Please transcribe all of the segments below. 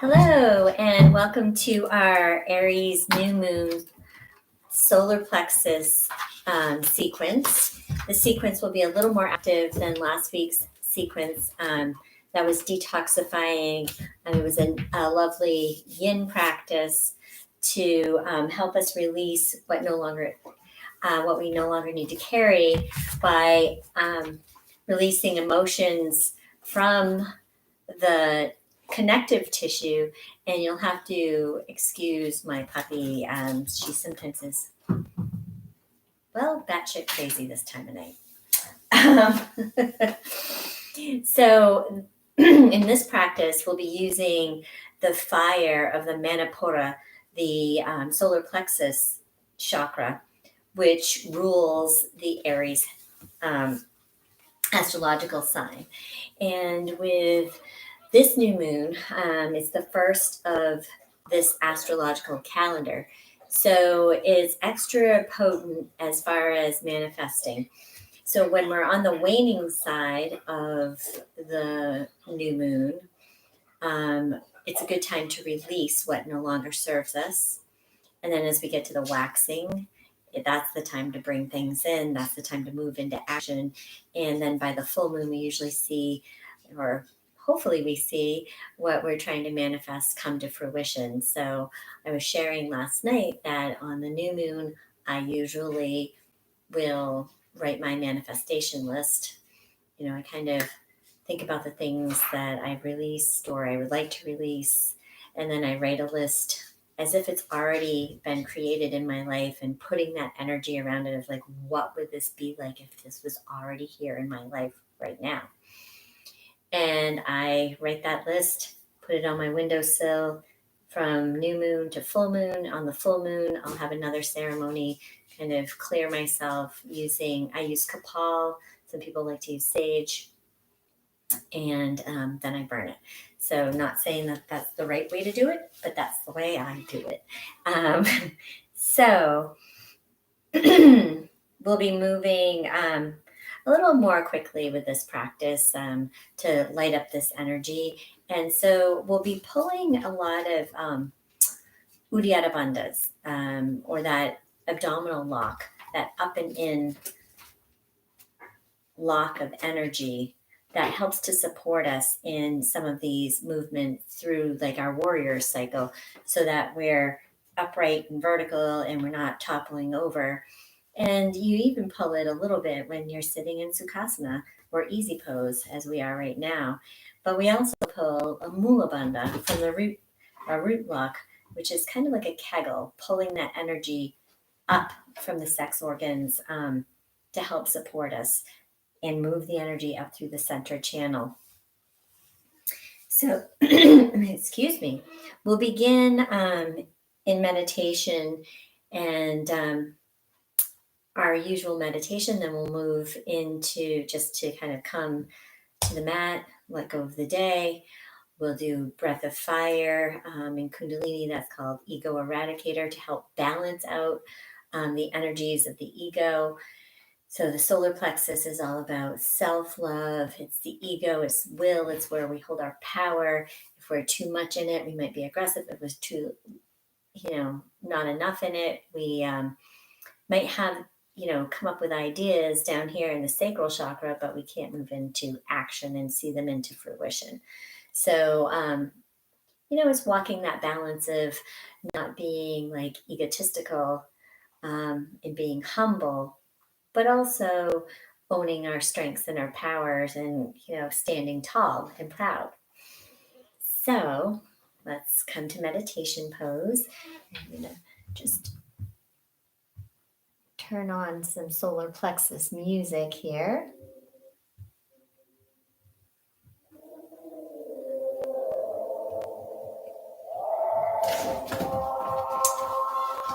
Hello, and welcome to our Aries new moon solar plexus sequence. The sequence will be a little more active than last week's sequence. That was detoxifying. It was a lovely yin practice to help us release what we no longer need to carry by releasing emotions from the connective tissue. And you'll have to excuse my puppy. She sometimes is, well, batshit crazy this time of night. So in this practice, we'll be using the fire of the Manipura, the solar plexus chakra, which rules the Aries astrological sign. And with this new moon, it's the first of this astrological calendar. So it's extra potent as far as manifesting. So when we're on the waning side of the new moon, it's a good time to release what no longer serves us. And then as we get to the waxing, that's the time to bring things in. That's the time to move into action. And then by the full moon, we usually see, or hopefully we see, what we're trying to manifest come to fruition. So I was sharing last night that on the new moon, I usually will write my manifestation list. I kind of think about the things that I've released or I would like to release, and then I write a list as if it's already been created in my life, and putting that energy around it of like, what would this be like if this was already here in my life right now? And I write that list, put it on my windowsill from new moon to full moon. On the full moon, I'll have another ceremony, kind of clear myself I use kapal. Some people like to use sage. And then I burn it. So not saying that that's the right way to do it, but that's the way I do it. So we'll be moving a little more quickly with this practice to light up this energy. And so we'll be pulling a lot of Uddiyana bandhas, or that abdominal lock, that up and in lock of energy that helps to support us in some of these movements through like our warrior cycle, so that we're upright and vertical and we're not toppling over. And you even pull it a little bit when you're sitting in Sukhasana or easy pose, as we are right now. But we also pull a Mula Bandha from our root lock, which is kind of like a kegel, pulling that energy up from the sex organs to help support us and move the energy up through the center channel. So, excuse me, we'll begin in meditation and our usual meditation. Then we'll move into just to kind of come to the mat, let go of the day. We'll do breath of fire in Kundalini. That's called ego eradicator, to help balance out the energies of the ego. So the solar plexus is all about self-love. It's the ego, it's will, it's where we hold our power. If we're too much in it, we might be aggressive. If there's too, not enough in it, we might have, come up with ideas down here in the sacral chakra, but we can't move into action and see them into fruition. So, it's walking that balance of not being like egotistical and being humble, but also owning our strengths and our powers and, standing tall and proud. So let's come to meditation pose. I'm going to just turn on some solar plexus music here.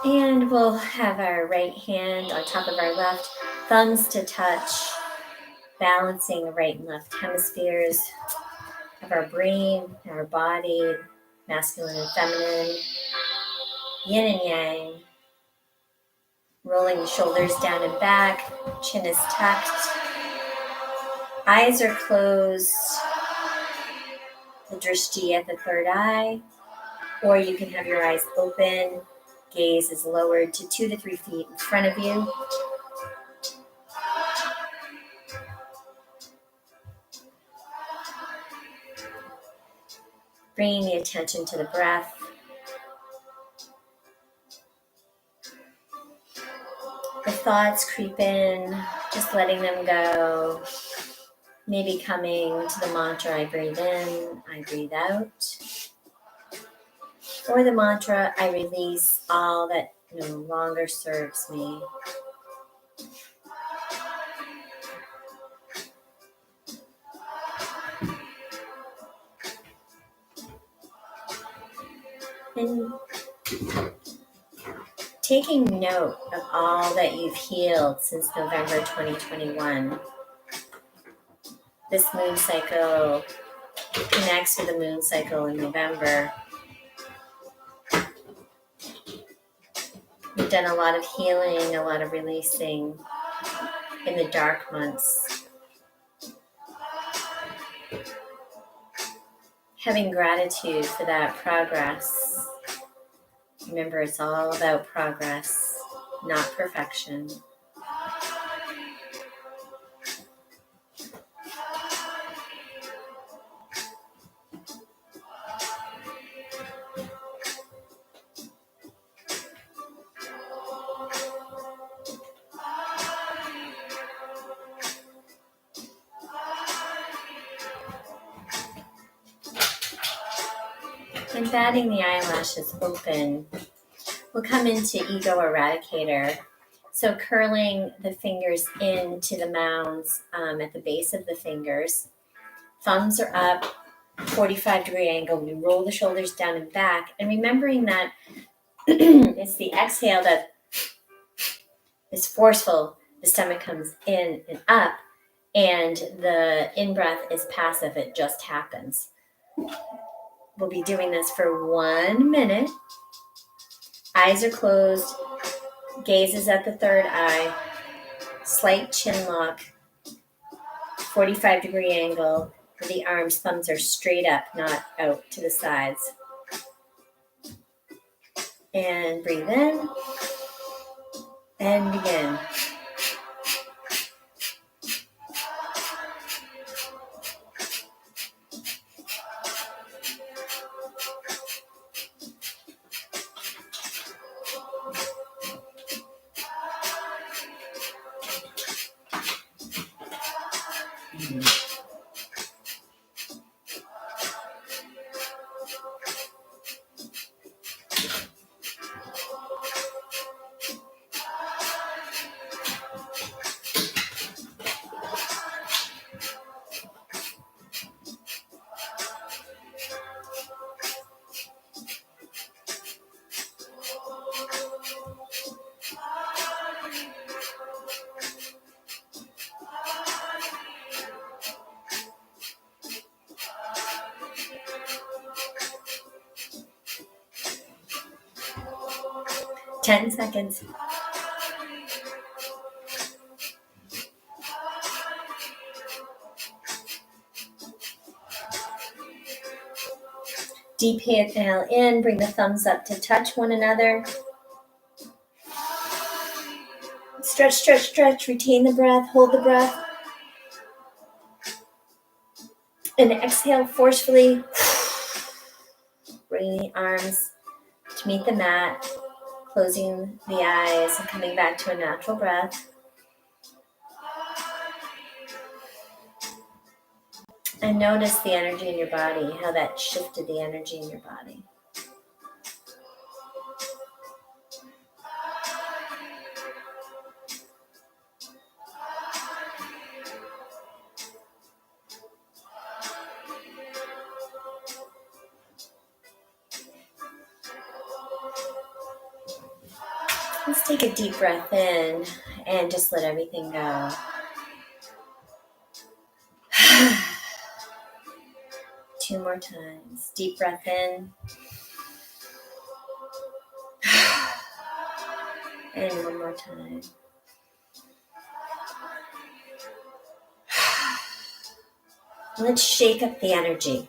And we'll have our right hand on top of our left, thumbs to touch, balancing the right and left hemispheres of our brain, our body, masculine and feminine, yin and yang, rolling the shoulders down and back, chin is tucked, eyes are closed, the drishti at the third eye, or you can have your eyes open. Gaze is lowered to 2 to 3 feet in front of you. Bringing the attention to the breath. The thoughts creep in, just letting them go. Maybe coming to the mantra, I breathe in, I breathe out. Or the mantra, I release all that no longer serves me. And taking note of all that you've healed since November 2021. This moon cycle connects with the moon cycle in November. We've done a lot of healing, a lot of releasing in the dark months. Having gratitude for that progress. Remember, it's all about progress, not perfection. And batting the eyelashes open, we'll come into Ego Eradicator. So curling the fingers into the mounds at the base of the fingers. Thumbs are up, 45-degree angle. We roll the shoulders down and back. And remembering that it's the exhale that is forceful. The stomach comes in and up. And the in-breath is passive. It just happens. We'll be doing this for 1 minute. Eyes are closed. Gaze is at the third eye. Slight chin lock. 45-degree angle. The arms, thumbs are straight up, not out to the sides. And breathe in. And begin. Ten seconds. Deep inhale in, bring the thumbs up to touch one another. Stretch, stretch, stretch, retain the breath, hold the breath. And exhale forcefully. Bring the arms to meet the mat, closing the eyes and coming back to a natural breath. And notice the energy in your body, how that shifted the energy in your body. Let's take a deep breath in and just let everything go. Two more times. Deep breath in. And one more time. Let's shake up the energy.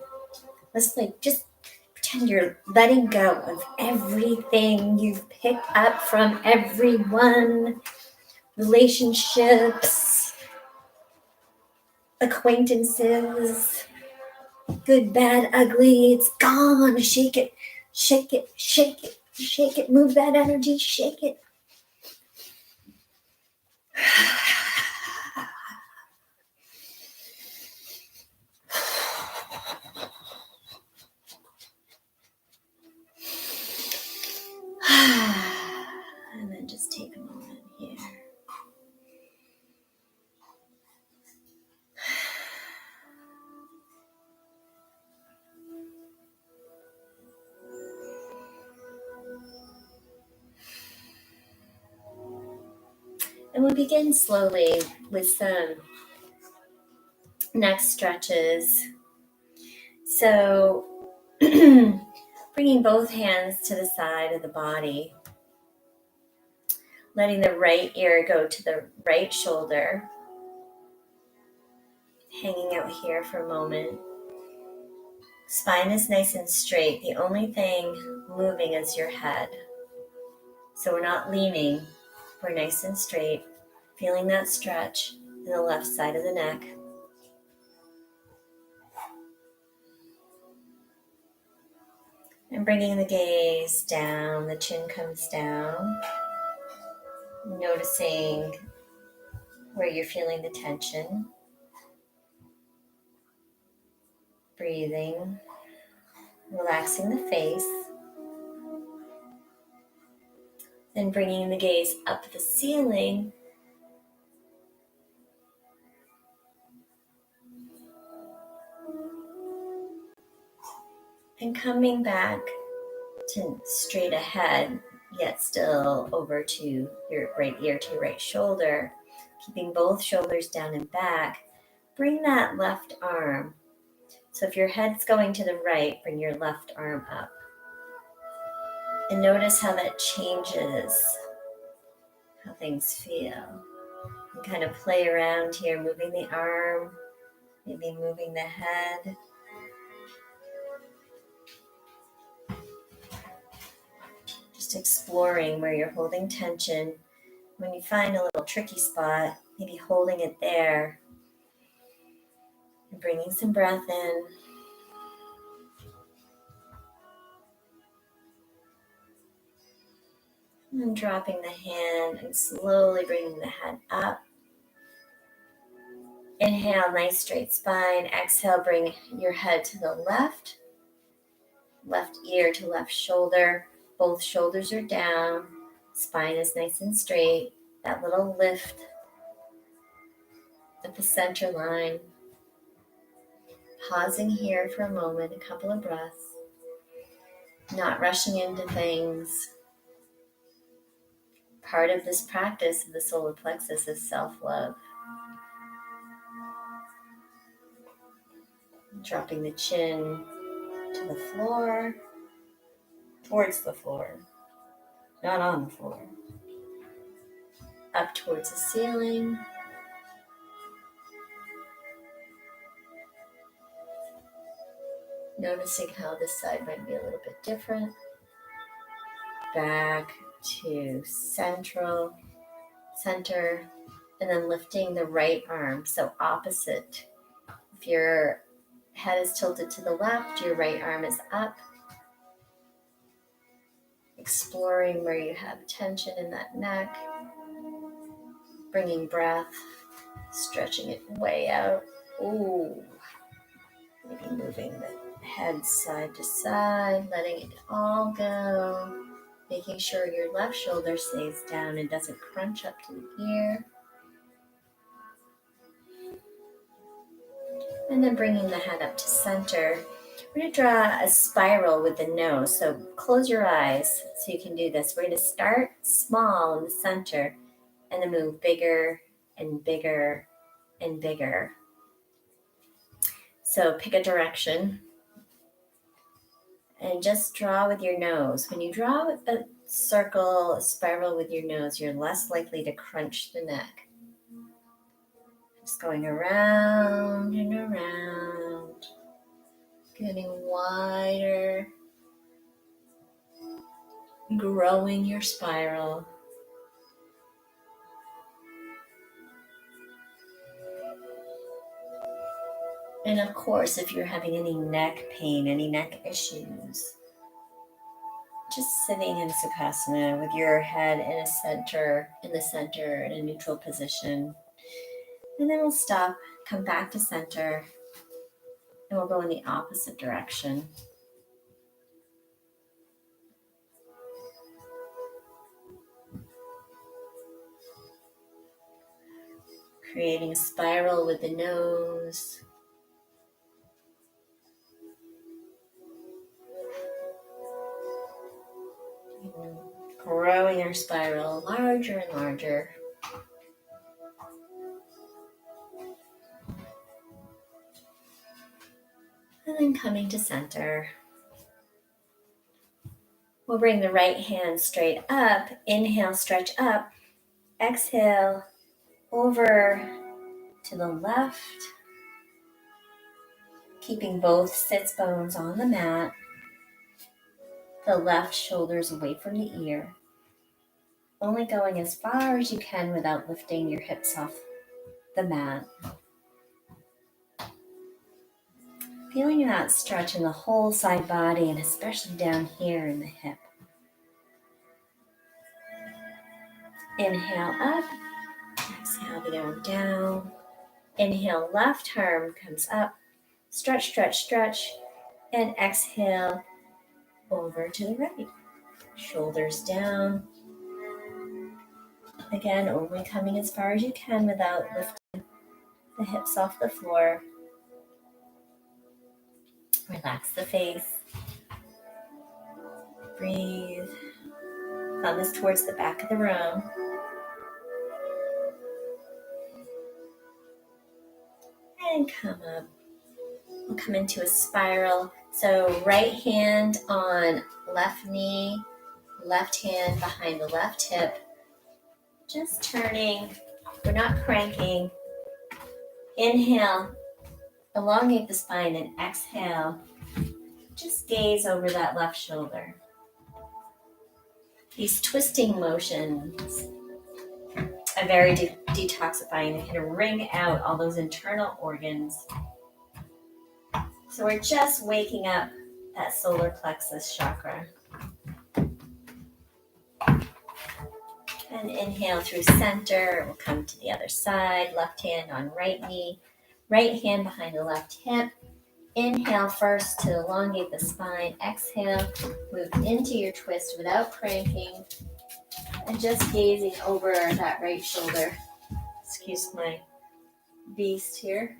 Let's just Pretend you're letting go of everything you've picked up from everyone, relationships, acquaintances, good, bad, ugly. It's gone. Shake it, shake it, shake it, shake it. Move that energy, shake it. And then just take a moment here. And we'll begin slowly with some neck stretches. So bringing both hands to the side of the body, letting the right ear go to the right shoulder, hanging out here for a moment. Spine is nice and straight. The only thing moving is your head. So we're not leaning, we're nice and straight, feeling that stretch in the left side of the neck. And bringing the gaze down, the chin comes down, noticing where you're feeling the tension. Breathing, relaxing the face. Then bringing the gaze up the ceiling. And coming back to straight ahead, yet still over to your right ear to your right shoulder. Keeping both shoulders down and back. Bring that left arm. So if your head's going to the right, bring your left arm up. And notice how that changes how things feel. And kind of play around here, moving the arm, maybe moving the head. Just exploring where you're holding tension. When you find a little tricky spot, maybe holding it there. And bringing some breath in. And then dropping the hand and slowly bringing the head up. Inhale, nice straight spine. Exhale, bring your head to the left. Left ear to left shoulder. Both shoulders are down. Spine is nice and straight. That little lift at the center line. Pausing here for a moment, a couple of breaths. Not rushing into things. Part of this practice of the solar plexus is self-love. Dropping the chin to the floor, towards the floor, not on the floor. Up towards the ceiling. Noticing how this side might be a little bit different. Back to center, and then lifting the right arm, so opposite. If your head is tilted to the left, your right arm is up. Exploring where you have tension in that neck. Bringing breath, stretching it way out. Ooh. Maybe moving the head side to side, letting it all go. Making sure your left shoulder stays down and doesn't crunch up to the ear. And then bringing the head up to center. We're going to draw a spiral with the nose. So close your eyes so you can do this. We're going to start small in the center and then move bigger and bigger and bigger. So pick a direction and just draw with your nose. When you draw a circle, a spiral with your nose, you're less likely to crunch the neck. Just going around and around, getting wider growing your spiral. And of course, if you're having any neck pain, any neck issues, just sitting in Sukhasana with your head in the center, in a neutral position. And then we'll stop, come back to center, and we'll go in the opposite direction. Creating a spiral with the nose. Growing our spiral larger and larger. And then coming to center. We'll bring the right hand straight up. Inhale, stretch up. Exhale, over to the left. Keeping both sits bones on the mat. The left shoulders away from the ear. Only going as far as you can without lifting your hips off the mat. Feeling that stretch in the whole side body and especially down here in the hip. Inhale up, exhale the arm down. Inhale, left arm comes up, stretch, stretch, stretch, and exhale over to the right. Shoulders down. Again, only coming as far as you can without lifting the hips off the floor. Relax the face. Breathe. Thumbs towards the back of the room. And come up. We'll come into a spiral. So right hand on left knee, left hand behind the left hip. Just turning. We're not cranking. Inhale. Elongate the spine and exhale. Just gaze over that left shoulder. These twisting motions are very detoxifying. They can wring out all those internal organs. So we're just waking up that solar plexus chakra. And inhale through center. We'll come to the other side. Left hand on right knee. Right hand behind the left hip. Inhale first to elongate the spine. Exhale, move into your twist without cranking. And just gazing over that right shoulder. Excuse my beast here.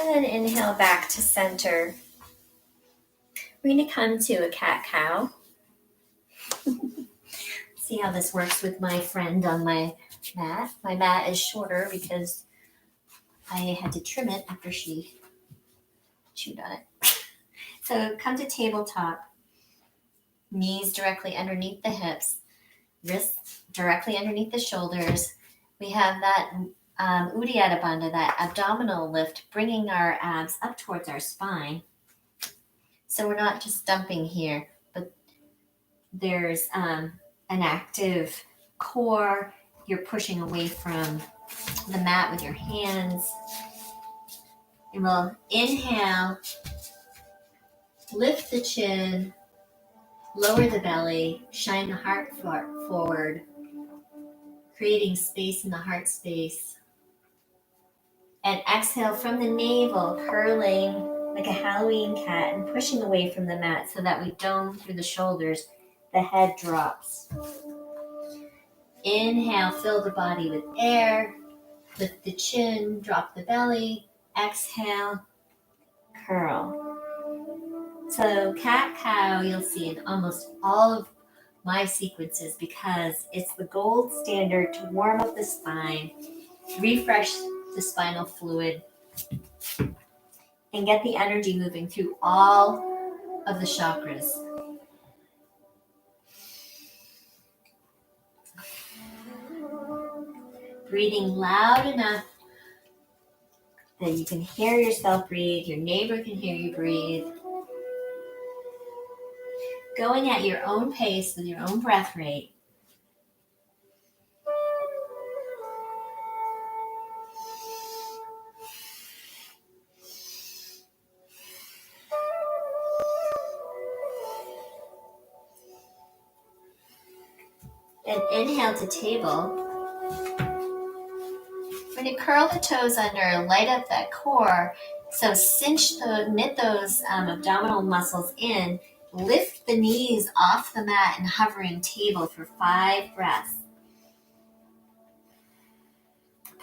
And then inhale back to center. We're going to come to a cat-cow. See how this works with my friend on my mat. My mat is shorter because I had to trim it after she chewed on it. So come to tabletop. Knees directly underneath the hips. Wrists directly underneath the shoulders. We have that Uddiyana Bandha, that abdominal lift, bringing our abs up towards our spine. So we're not just dumping here, but there's an active core. You're pushing away from the mat with your hands. And we'll inhale, lift the chin, lower the belly, shine the heart forward, creating space in the heart space. And exhale from the navel, curling like a Halloween cat and pushing away from the mat so that we dome through the shoulders. The head drops. Inhale, fill the body with air. Lift the chin, drop the belly. Exhale, curl. So cat-cow you'll see in almost all of my sequences because it's the gold standard to warm up the spine, refresh the spinal fluid, and get the energy moving through all of the chakras. Breathing loud enough that you can hear yourself breathe, your neighbor can hear you breathe. Going at your own pace with your own breath rate. And inhale to table. We're going to curl the toes under, light up that core. So knit those abdominal muscles in. Lift the knees off the mat and hovering table for 5 breaths.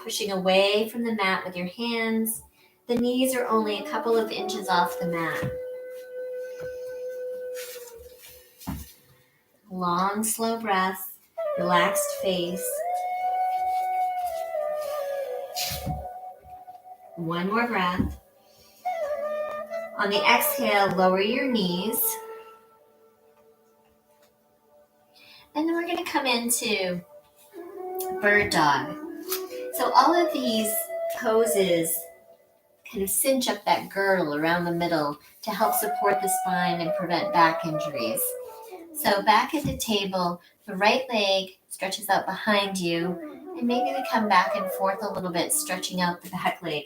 Pushing away from the mat with your hands. The knees are only a couple of inches off the mat. Long, slow breaths. Relaxed face. One more breath. On the exhale, lower your knees. And then we're going to come into bird dog. So all of these poses kind of cinch up that girdle around the middle to help support the spine and prevent back injuries. So back at the table, the right leg stretches out behind you, and maybe we come back and forth a little bit, stretching out the back leg.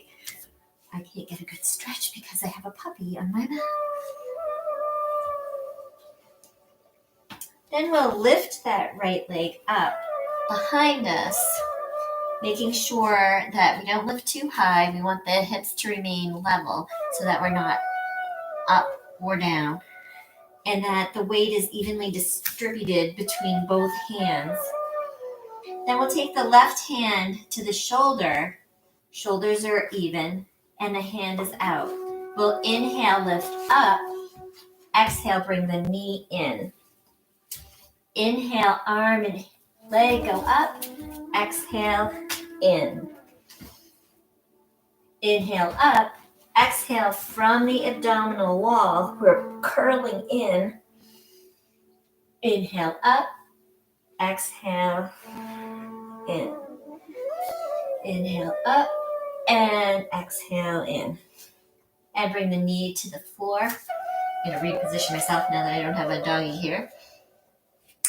I can't get a good stretch because I have a puppy on my mat. Then we'll lift that right leg up behind us, making sure that we don't lift too high. We want the hips to remain level so that we're not up or down, and that the weight is evenly distributed between both hands. Then we'll take the left hand to the shoulder. Shoulders are even, and the hand is out. We'll inhale, lift up. Exhale, bring the knee in. Inhale, arm and leg go up. Exhale, in. Inhale up. Exhale from the abdominal wall. We're curling in. Inhale up. Exhale, in. Inhale up and exhale in. And bring the knee to the floor. I'm going to reposition myself now that I don't have a doggy here.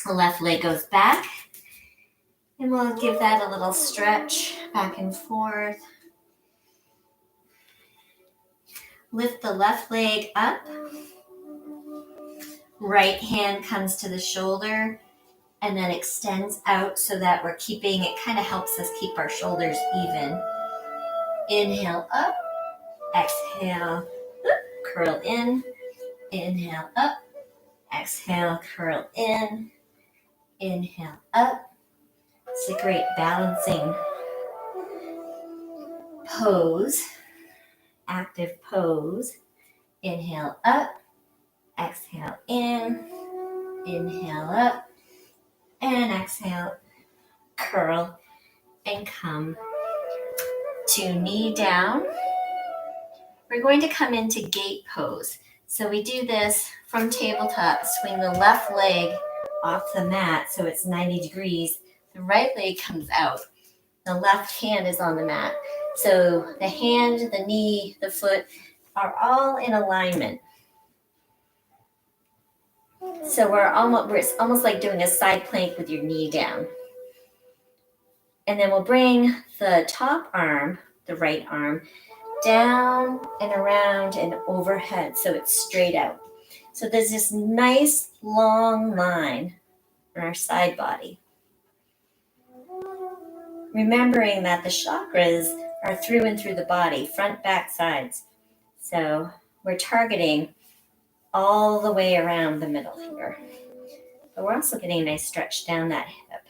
The left leg goes back. And we'll give that a little stretch back and forth. Lift the left leg up. Right hand comes to the shoulder and then extends out so that we're keeping, it kind of helps us keep our shoulders even. Inhale up. Exhale, curl in. Inhale up. Exhale, curl in. Inhale up. It's a great balancing pose, active pose. Inhale up. Exhale in. Inhale up. And exhale, curl and come to knee down. We're going to come into gate pose. So we do this from tabletop, swing the left leg off the mat so it's 90 degrees. The right leg comes out. The left hand is on the mat. So the hand, the knee, the foot are all in alignment. So it's almost like doing a side plank with your knee down. And then we'll bring the top arm, the right arm, down and around and overhead so it's straight out. So there's this nice long line on our side body. Remembering that the chakras are through and through the body, front, back, sides. So we're targeting all the way around the middle here. But we're also getting a nice stretch down that hip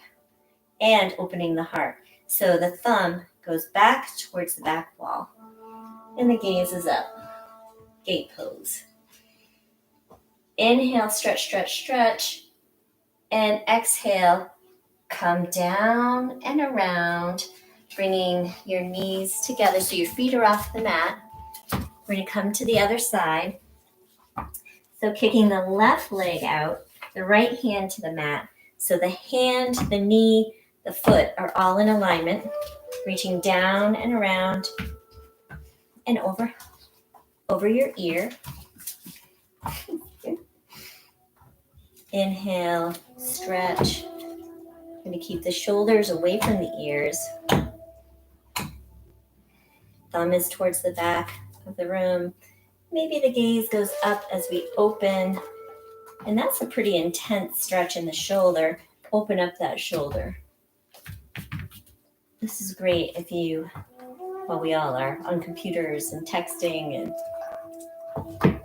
and opening the heart. So the thumb goes back towards the back wall and the gaze is up. Gate pose. Inhale, stretch, stretch, stretch. And exhale, come down and around, bringing your knees together so your feet are off the mat. We're going to come to the other side. So kicking the left leg out, the right hand to the mat. So the hand, the knee, the foot are all in alignment, reaching down and around and over your ear. Inhale, stretch. I'm going to keep the shoulders away from the ears. Thumb is towards the back of the room. Maybe the gaze goes up as we open. And that's a pretty intense stretch in the shoulder. Open up that shoulder. This is great if you, well, we all are, on computers and texting. And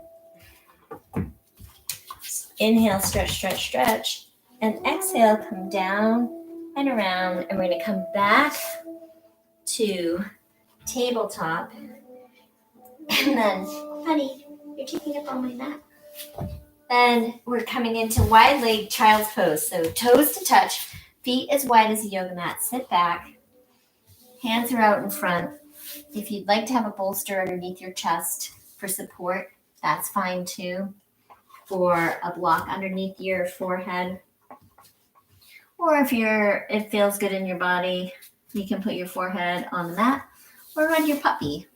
inhale, stretch, stretch, stretch. And exhale, come down and around. And we're going to come back to tabletop. And then, honey, you're taking up on my mat. Then we're coming into wide leg child's pose. So toes to touch, feet as wide as a yoga mat. Sit back. Hands are out in front. If you'd like to have a bolster underneath your chest for support, that's fine too. Or a block underneath your forehead. Or if it feels good in your body, you can put your forehead on the mat or on your puppy.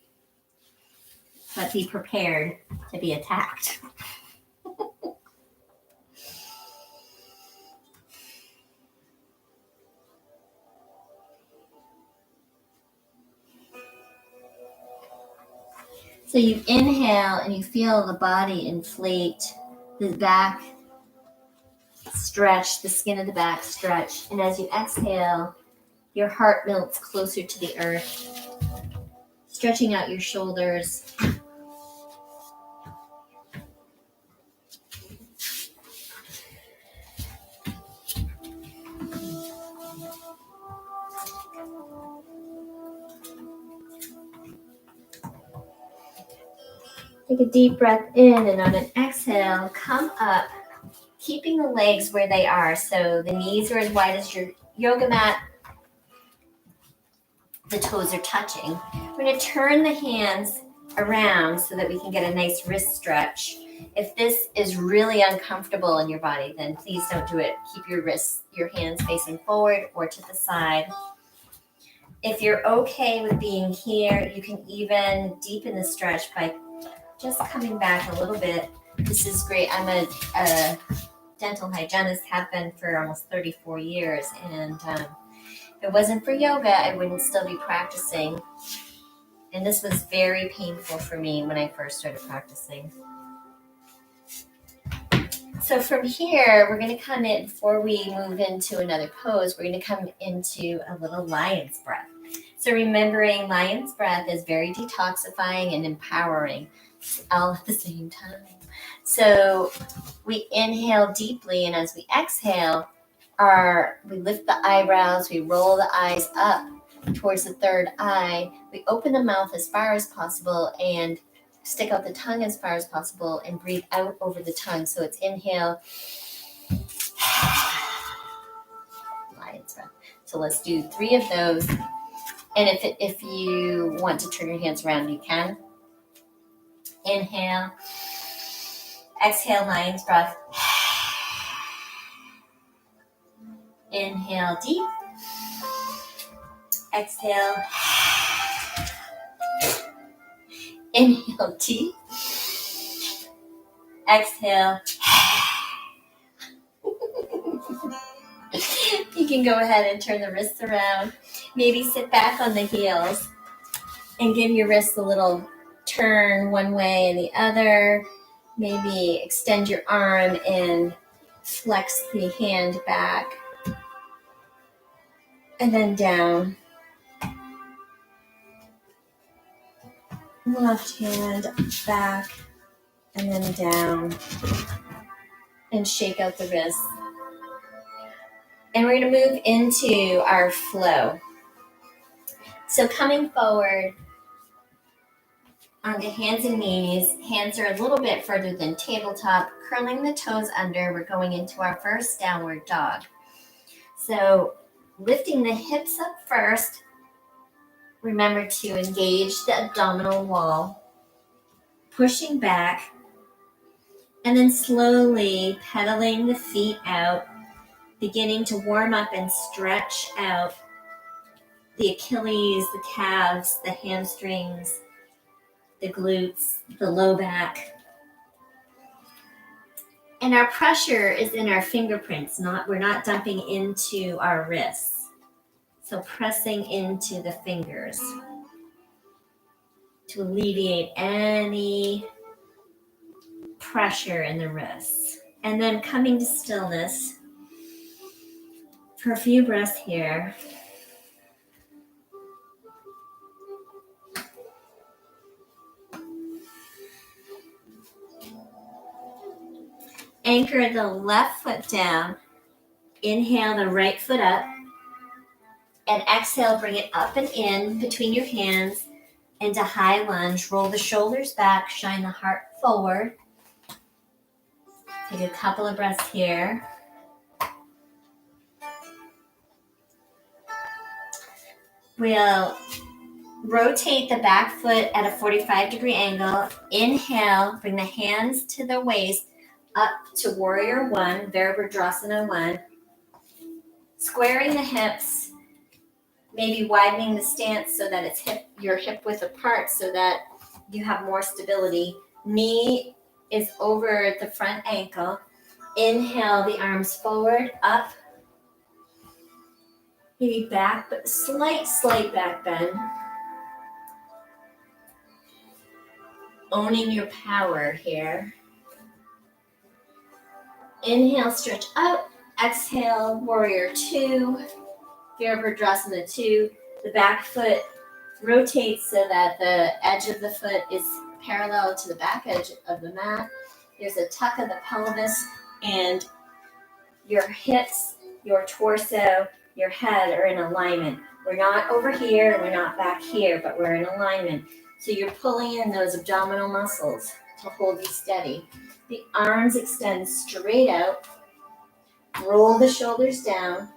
But be prepared to be attacked. So you inhale and you feel the body inflate, the back stretch, the skin of the back stretch. And as you exhale, your heart melts closer to the earth, stretching out your shoulders. Take a deep breath in, and on an exhale, come up, keeping the legs where they are. So the knees are as wide as your yoga mat. The toes are touching. We're going to turn the hands around so that we can get a nice wrist stretch. If this is really uncomfortable in your body, then please don't do it. Keep your hands facing forward or to the side. If you're okay with being here, you can even deepen the stretch by just coming back a little bit. This is great. I'm a dental hygienist, have been for almost 34 years. And if it wasn't for yoga, I wouldn't still be practicing. And this was very painful for me when I first started practicing. So from here, we're going to come in, before we move into another pose, we're going to come into a little lion's breath. So remembering lion's breath is very detoxifying and empowering all at the same time. So we inhale deeply, and as we exhale, we lift the eyebrows, we roll the eyes up towards the third eye, we open the mouth as far as possible and stick out the tongue as far as possible and breathe out over the tongue. So it's inhale, lion's breath. So let's do 3 of those. And if you want to turn your hands around, you can. Inhale, exhale, lion's breath. Inhale deep. Exhale. Inhale deep. Exhale. You can go ahead and turn the wrists around. Maybe sit back on the heels and give your wrists a little turn one way and the other. Maybe extend your arm and flex the hand back. And then down. Left hand back and then down. And shake out the wrists. And we're going to move into our flow. So coming forward onto hands and knees. Hands are a little bit further than tabletop. Curling the toes under. We're going into our first downward dog. So lifting the hips up first. Remember to engage the abdominal wall. Pushing back. And then slowly pedaling the feet out, beginning to warm up and stretch out the Achilles, the calves, the hamstrings, the glutes, the low back. And our pressure is in our fingerprints, we're not dumping into our wrists. So pressing into the fingers to alleviate any pressure in the wrists. And then coming to stillness for a few breaths here. Anchor the left foot down. Inhale the right foot up. And exhale, bring it up and in between your hands into high lunge. Roll the shoulders back, shine the heart forward. Take a couple of breaths here. We'll rotate the back foot at a 45-degree angle. Inhale, bring the hands to the waist, up to warrior one, Virabhadrasana 1. Squaring the hips, maybe widening the stance so that it's your hip width apart so that you have more stability. Knee is over the front ankle. Inhale the arms forward, up. Maybe back, but slight back bend. Owning your power here. Inhale, stretch up. Exhale, warrior 2. Virabhadrasana 2. The back foot rotates so that the edge of the foot is parallel to the back edge of the mat. There's a tuck of the pelvis, and your hips, your torso, your head are in alignment. We're not over here, we're not back here, but we're in alignment. So you're pulling in those abdominal muscles to hold you steady. The arms extend straight out. Roll the shoulders down.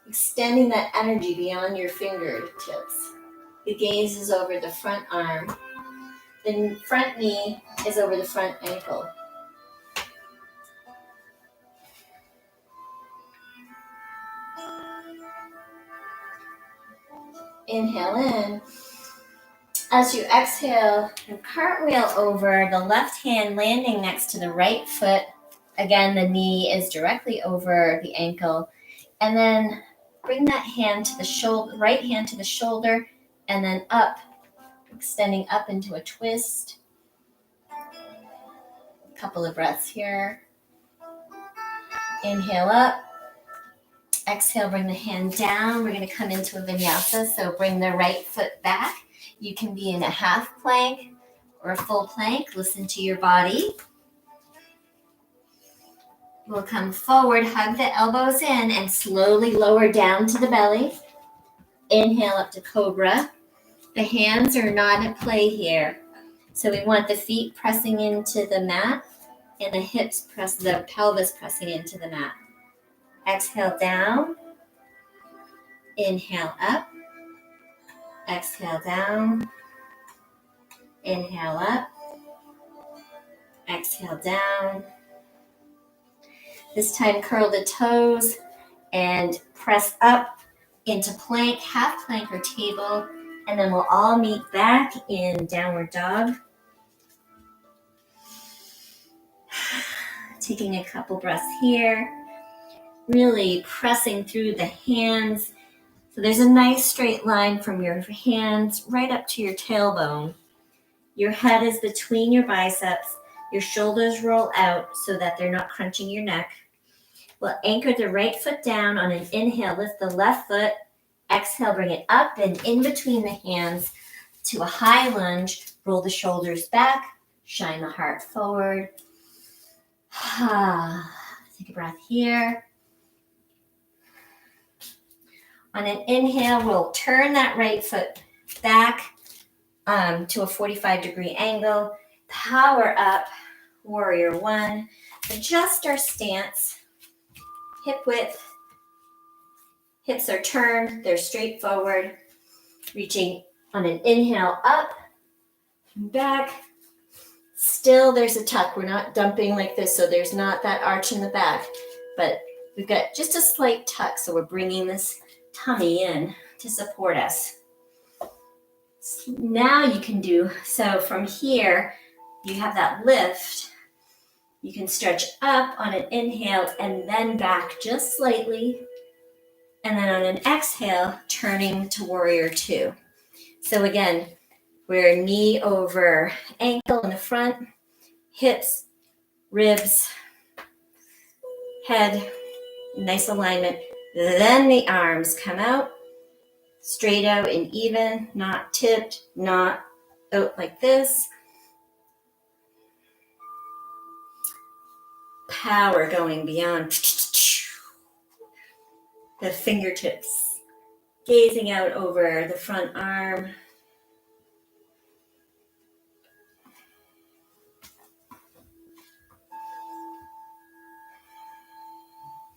Extending that energy beyond your fingertips. The gaze is over the front arm. The front knee is over the front ankle. Inhale in. As you exhale, you cartwheel over, the left hand landing next to the right foot. Again, the knee is directly over the ankle. And then bring that hand to the shoulder, right hand to the shoulder, and then up, extending up into a twist. A couple of breaths here. Inhale up. Exhale, bring the hand down. We're going to come into a vinyasa, so bring the right foot back. You can be in a half plank or a full plank. Listen to your body. We'll come forward, hug the elbows in, and slowly lower down to the belly. Inhale up to cobra. The hands are not at play here. So we want the feet pressing into the mat and the pelvis pressing into the mat. Exhale down. Inhale up. Exhale down. Inhale up. Exhale down. This time curl the toes and press up into plank, half plank or table, and then we'll all meet back in downward dog. Taking a couple breaths here, really pressing through the hands. So there's a nice straight line from your hands right up to your tailbone. Your head is between your biceps. Your shoulders roll out so that they're not crunching your neck. We'll anchor the right foot down on an inhale. Lift the left foot. Exhale, bring it up and in between the hands to a high lunge. Roll the shoulders back. Shine the heart forward. Take a breath here. On an inhale, we'll turn that right foot back to a 45-degree angle. Power up, warrior 1. Adjust our stance. Hip width. Hips are turned, they're straight forward. Reaching on an inhale up and back. still there's a tuck. We're not dumping like this, so there's not that arch in the back, but we've got just a slight tuck, so we're bringing this tummy in to support us. Now you can do, so from here, you have that lift. You can stretch up on an inhale and then back just slightly. And then on an exhale, turning to warrior two. So again, we're knee over ankle in the front, hips, ribs, head, nice alignment. Then the arms come out, straight out and even, not tipped, not out like this. Power going beyond the fingertips, gazing out over the front arm.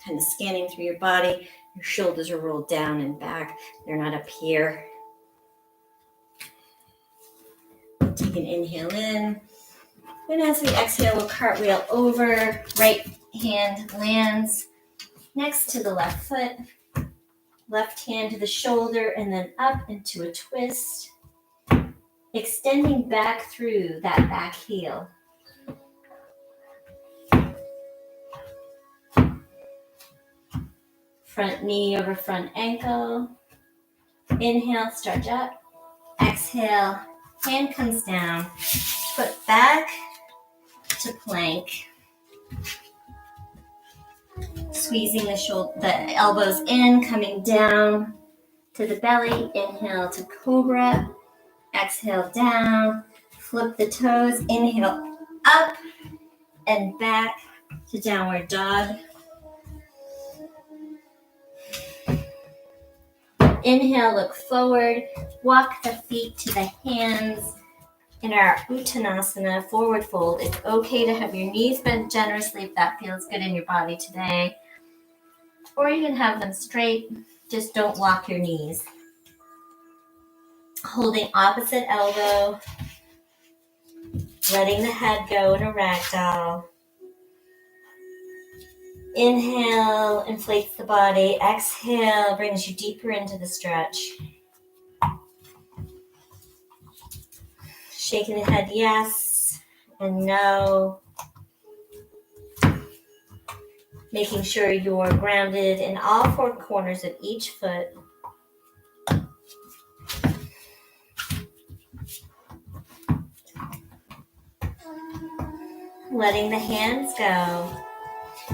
Kind of scanning through your body. Your shoulders are rolled down and back. They're not up here. Take an inhale in. And as we exhale, we'll cartwheel over. Right hand lands next to the left foot. Left hand to the shoulder and then up into a twist. Extending back through that back heel. Front knee over front ankle. Inhale, stretch up. Exhale, hand comes down. Foot back to plank. Squeezing the elbows in, coming down to the belly. Inhale to cobra. Exhale down. Flip the toes. Inhale up and back to downward dog. Inhale, look forward. Walk the feet to the hands. In our Uttanasana, forward fold, it's okay to have your knees bent generously if that feels good in your body today. Or you can have them straight, just don't lock your knees. Holding opposite elbow, letting the head go in a ragdoll. Inhale, inflates the body. Exhale, brings you deeper into the stretch. Shaking the head yes and no. Making sure you're grounded in all four corners of each foot. Letting the hands go.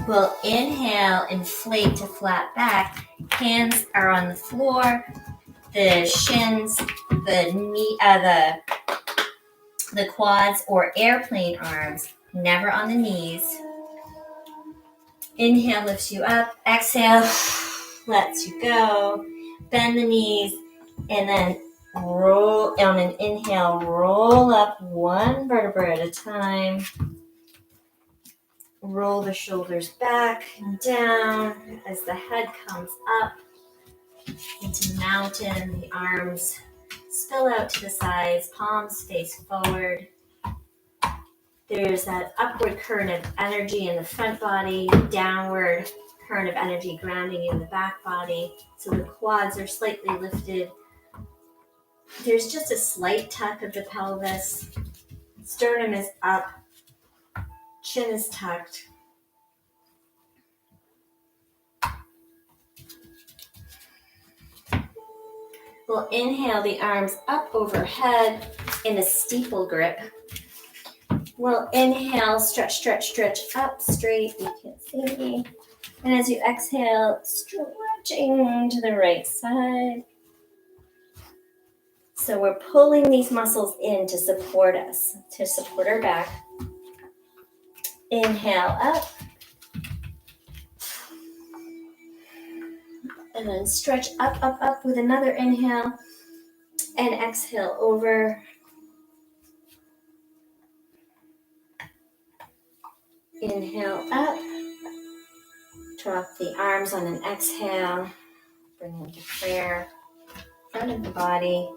We'll inhale, inflate to flat back. Hands are on the floor. The shins, the knee, the quads or airplane arms, never on the knees. Inhale lifts you up. Exhale lets you go. Bend the knees and then roll on an inhale. Roll up one vertebra at a time. Roll the shoulders back and down as the head comes up into mountain. The arms spill out to the sides, palms face forward. There's that upward current of energy in the front body, downward current of energy grounding in the back body. So the quads are slightly lifted. There's just a slight tuck of the pelvis. Sternum is up. Chin is tucked. We'll inhale the arms up overhead in a steeple grip. We'll inhale, stretch, stretch, stretch up straight. You can't see me. And as you exhale, stretching to the right side. So we're pulling these muscles in to support us, to support our back. Inhale up. And then stretch up, up, up with another inhale. And exhale over. Inhale up. Drop the arms on an exhale. Bring them to prayer. Front of the body.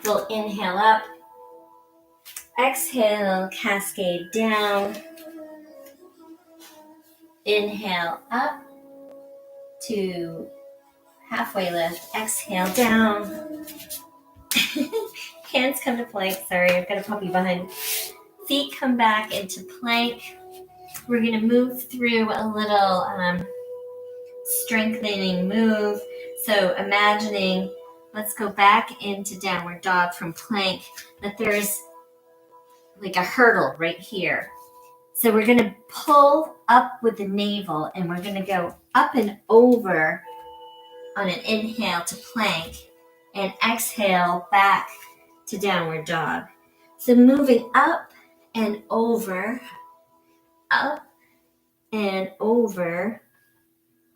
We'll inhale up. Exhale, cascade down. Inhale up to halfway lift. Exhale down. Hands come to plank. Sorry, I've got a puppy behind. Feet come back into plank. We're going to move through a little strengthening move. So imagining, let's go back into downward dog from plank, that there's like a hurdle right here. So we're going to pull up with the navel and we're going to go up and over on an inhale to plank and exhale back to downward dog. So moving up and over, up and over,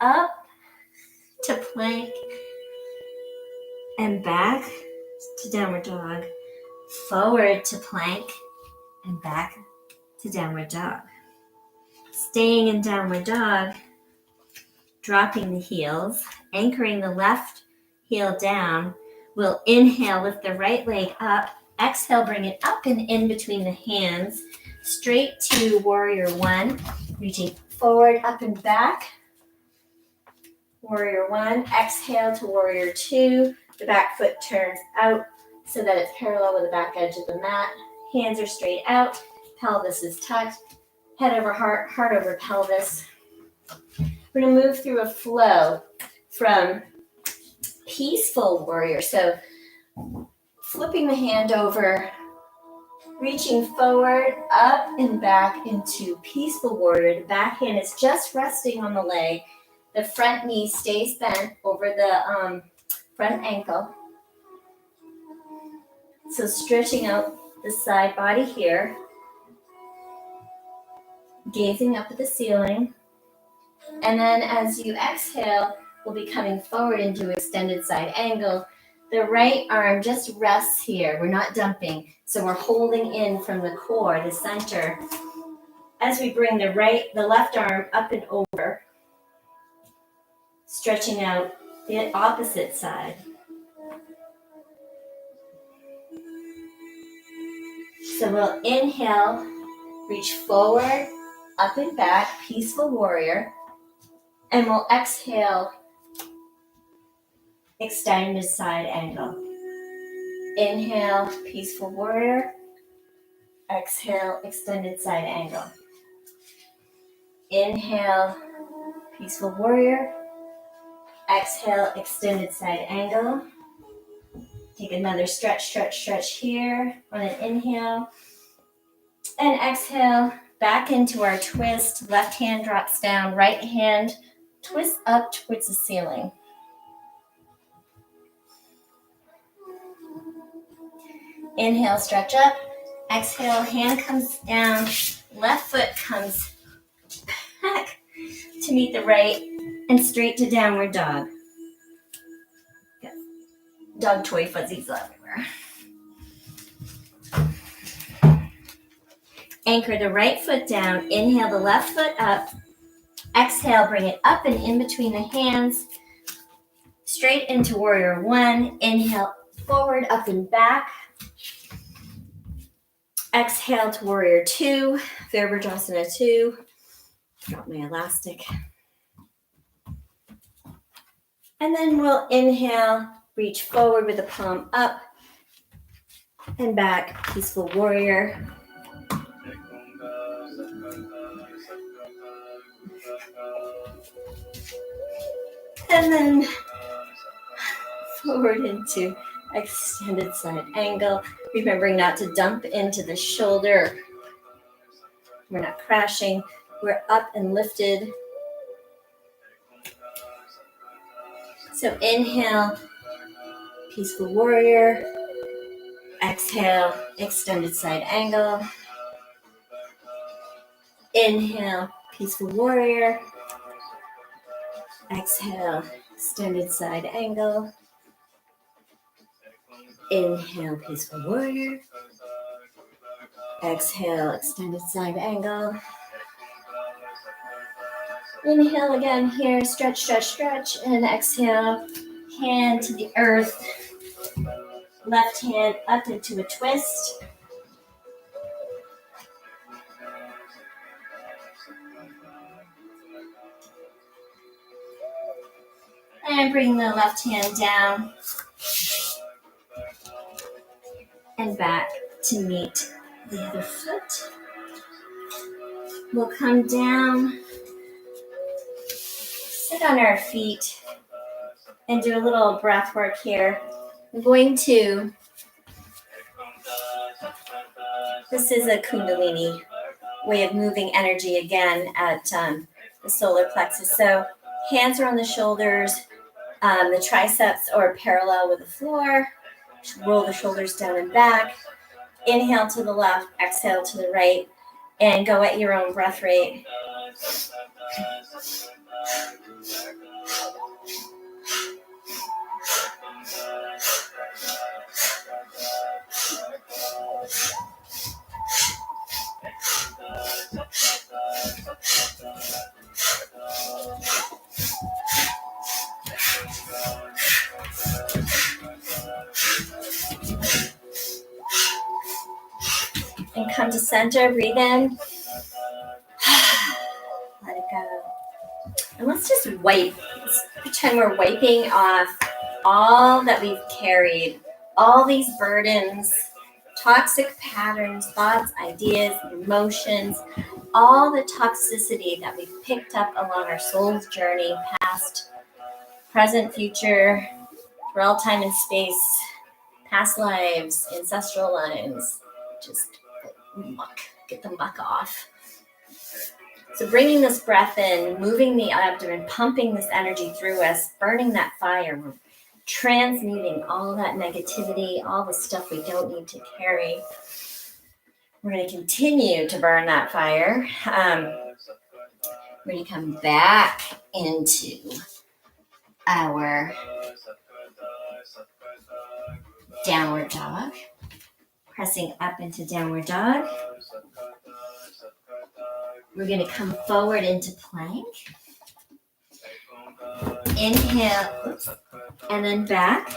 up to plank and back to downward dog, forward to plank and back to downward dog. Staying in downward dog, dropping the heels, anchoring the left heel down. We'll inhale, lift the right leg up. Exhale, bring it up and in between the hands, straight to warrior one, reaching forward, up and back. Warrior one, exhale to warrior two. The back foot turns out so that it's parallel with the back edge of the mat. Hands are straight out, pelvis is tucked, head over heart, heart over pelvis. We're going to move through a flow from peaceful warrior. So flipping the hand over, reaching forward, up and back into peaceful warrior. The back hand is just resting on the leg. The front knee stays bent over the front ankle. So stretching out the side body here. Gazing up at the ceiling. And then as you exhale, we'll be coming forward into extended side angle. The right arm just rests here. We're not dumping. So we're holding in from the core, the center. As we bring the left arm up and over, stretching out the opposite side. So we'll inhale, reach forward, up and back, peaceful warrior. And we'll exhale, extended side angle. Inhale, peaceful warrior. Exhale, extended side angle. Inhale, peaceful warrior. Exhale, extended side angle. Take another stretch here on an inhale. And exhale, back into our twist. Left hand drops down, right hand twist up towards the ceiling. Inhale, stretch up. Exhale, hand comes down. Left foot comes back to meet the right and straight to downward dog. Got dog toy fuzzies everywhere. Anchor the right foot down. Inhale the left foot up. Exhale, bring it up and in between the hands. Straight into warrior one. Inhale, forward, up and back. Exhale to warrior two. Virabhadrasana 2. Got my elastic. And then we'll inhale, reach forward with the palm up and back, peaceful warrior. And then forward into extended side angle. Remembering not to dump into the shoulder. We're not crashing. We're up and lifted. So inhale, peaceful warrior. Exhale, extended side angle. Inhale, peaceful warrior. Exhale, extended side angle. Inhale, peaceful warrior. Exhale, extended side angle. Inhale again here, stretch, and exhale, hand to the earth. Left hand up into a twist. And bring the left hand down and back to meet the other foot. We'll come down, sit on our feet, and do a little breath work here. I'm going to, this is a Kundalini way of moving energy again at the solar plexus. So hands are on the shoulders, the triceps are parallel with the floor. Roll the shoulders down and back. Inhale to the left, exhale to the right, and go at your own breath rate. And come to center, breathe in. Let it go. And let's just wipe. Let's pretend we're wiping off all that we've carried, all these burdens, toxic patterns, thoughts, ideas, emotions, all the toxicity that we've picked up along our soul's journey, past, present, future, for all time and space, past lives, ancestral lines. Just muck, get the muck off. So bringing this breath in, moving the abdomen, pumping this energy through us, burning that fire, we're transmuting all that negativity, all the stuff we don't need to carry. We're going to continue to burn that fire. We're going to come back into our downward dog, pressing up into downward dog. We're going to come forward into plank. Inhale, and then back.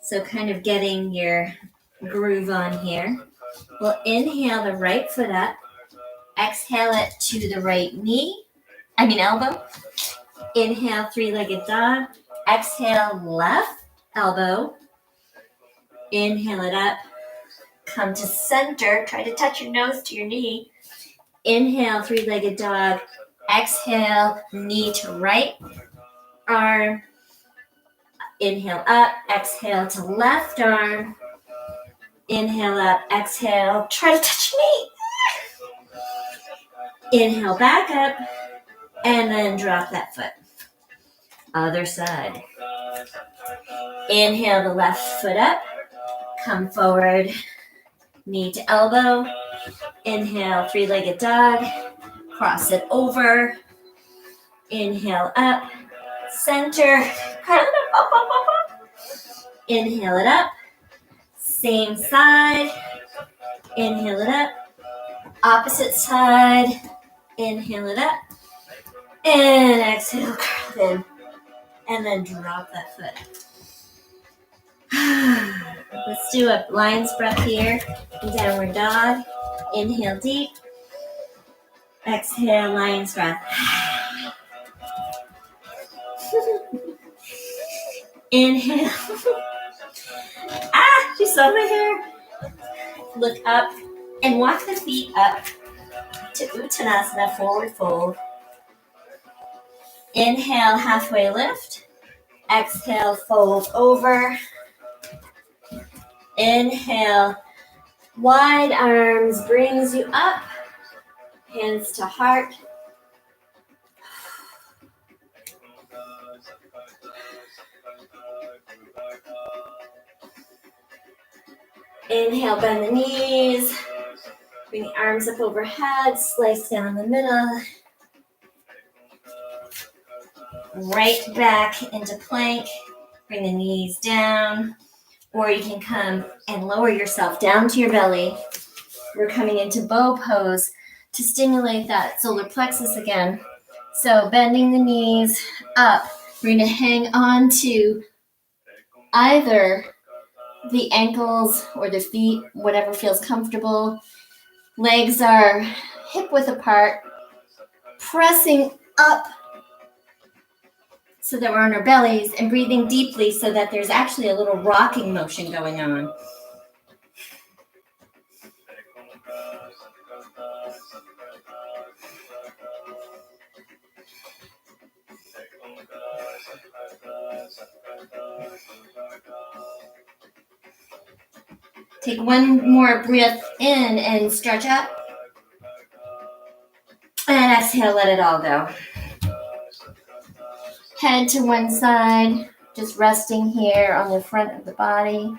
So kind of getting your groove on here. We'll inhale the right foot up. Exhale it to the right elbow. Inhale, three-legged dog. Exhale, left elbow. Inhale it up. Come to center. Try to touch your nose to your knee. Inhale, three-legged dog. Exhale, knee to right arm. Inhale up. Exhale to left arm. Inhale up. Exhale. Try to touch your knee. Inhale back up. And then drop that foot. Other side. Inhale the left foot up. Come forward. Knee to elbow. Inhale, three-legged dog. Cross it over. Inhale up. Center. Inhale it up. Same side. Inhale it up. Opposite side. Inhale it up. And exhale, curl in. And then drop that foot. Let's do a lion's breath here. Downward dog. Inhale deep. Exhale, lion's breath. Inhale. You saw my hair. Look up and walk the feet up to Uttanasana, forward fold. Inhale, halfway lift. Exhale, fold over. Inhale, wide arms brings you up. Hands to heart. Inhale, bend the knees. Bring the arms up overhead. Slice down the middle. Right back into plank. Bring the knees down. Or you can come and lower yourself down to your belly. We're coming into bow pose to stimulate that solar plexus again. So bending the knees up. We're going to hang on to either the ankles or the feet, whatever feels comfortable. Legs are hip width apart. Pressing up so that we're on our bellies, and breathing deeply so that there's actually a little rocking motion going on. Take one more breath in and stretch up. And exhale, let it all go. Head to one side, just resting here on the front of the body.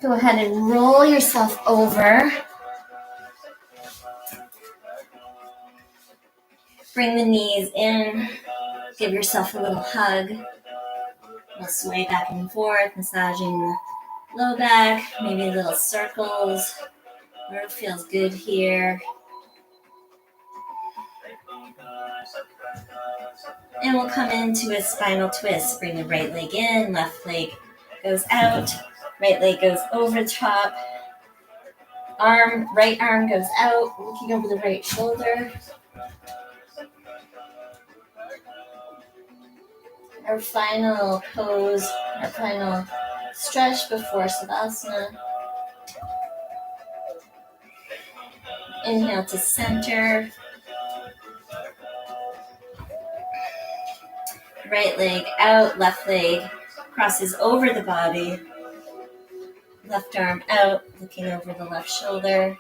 Go ahead and roll yourself over. Bring the knees in. Give yourself a little hug. We'll sway back and forth, massaging the low back, maybe little circles where it feels good here. And we'll come into a spinal twist. Bring the right leg in, left leg goes out, right leg goes over the top. Right arm goes out, looking over the right shoulder. Our final pose, our final stretch before Savasana. Inhale to center. Right leg out, left leg crosses over the body. Left arm out, looking over the left shoulder.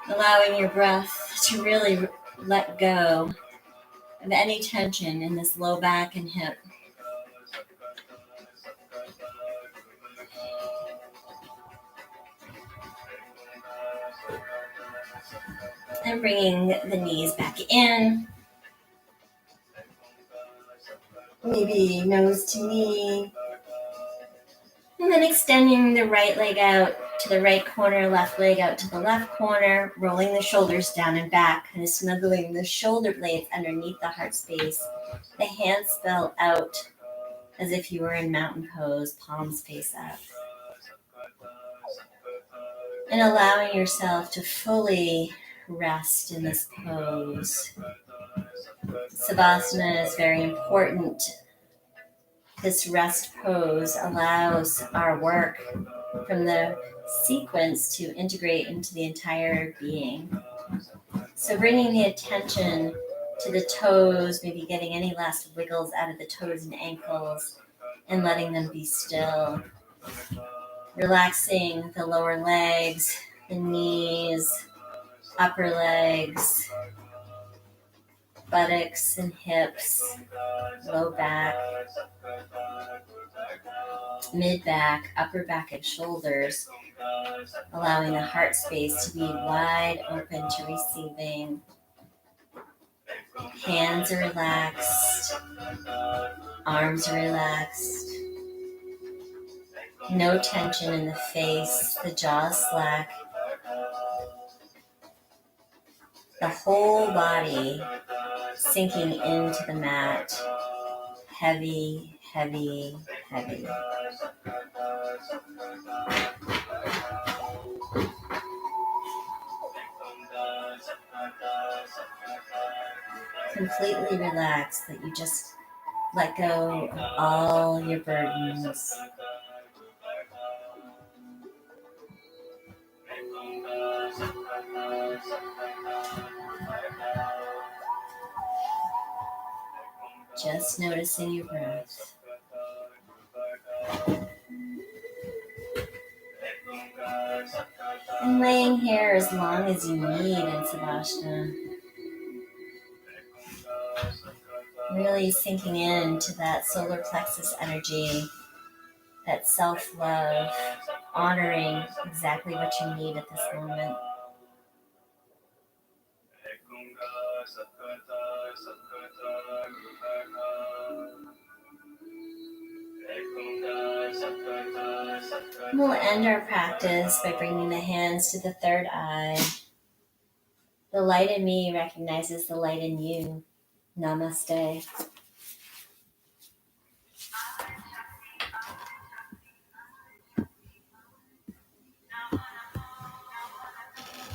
Allowing your breath to really let go of any tension in this low back and hip. And bringing the knees back in. Maybe nose to knee. And then extending the right leg out to the right corner, left leg out to the left corner, rolling the shoulders down and back, kind of snuggling the shoulder blades underneath the heart space. The hands spell out as if you were in mountain pose, palms face up. And allowing yourself to fully rest in this pose. Savasana is very important. This rest pose allows our work from the sequence to integrate into the entire being. So bringing the attention to the toes, maybe getting any last wiggles out of the toes and ankles, and letting them be still. Relaxing the lower legs, the knees, upper legs, buttocks and hips, low back, mid back, upper back and shoulders, allowing the heart space to be wide open to receiving. Hands are relaxed, arms are relaxed, no tension in the face, the jaw slack, the whole body sinking into the mat, heavy, heavy, heavy. Completely relaxed, that you just let go of all your burdens. Just noticing your breath. And laying here as long as you need in Savasana. Really sinking into that solar plexus energy, that self-love, honoring exactly what you need at this moment. We'll end our practice by bringing the hands to the third eye. The light in me recognizes the light in you. Namaste.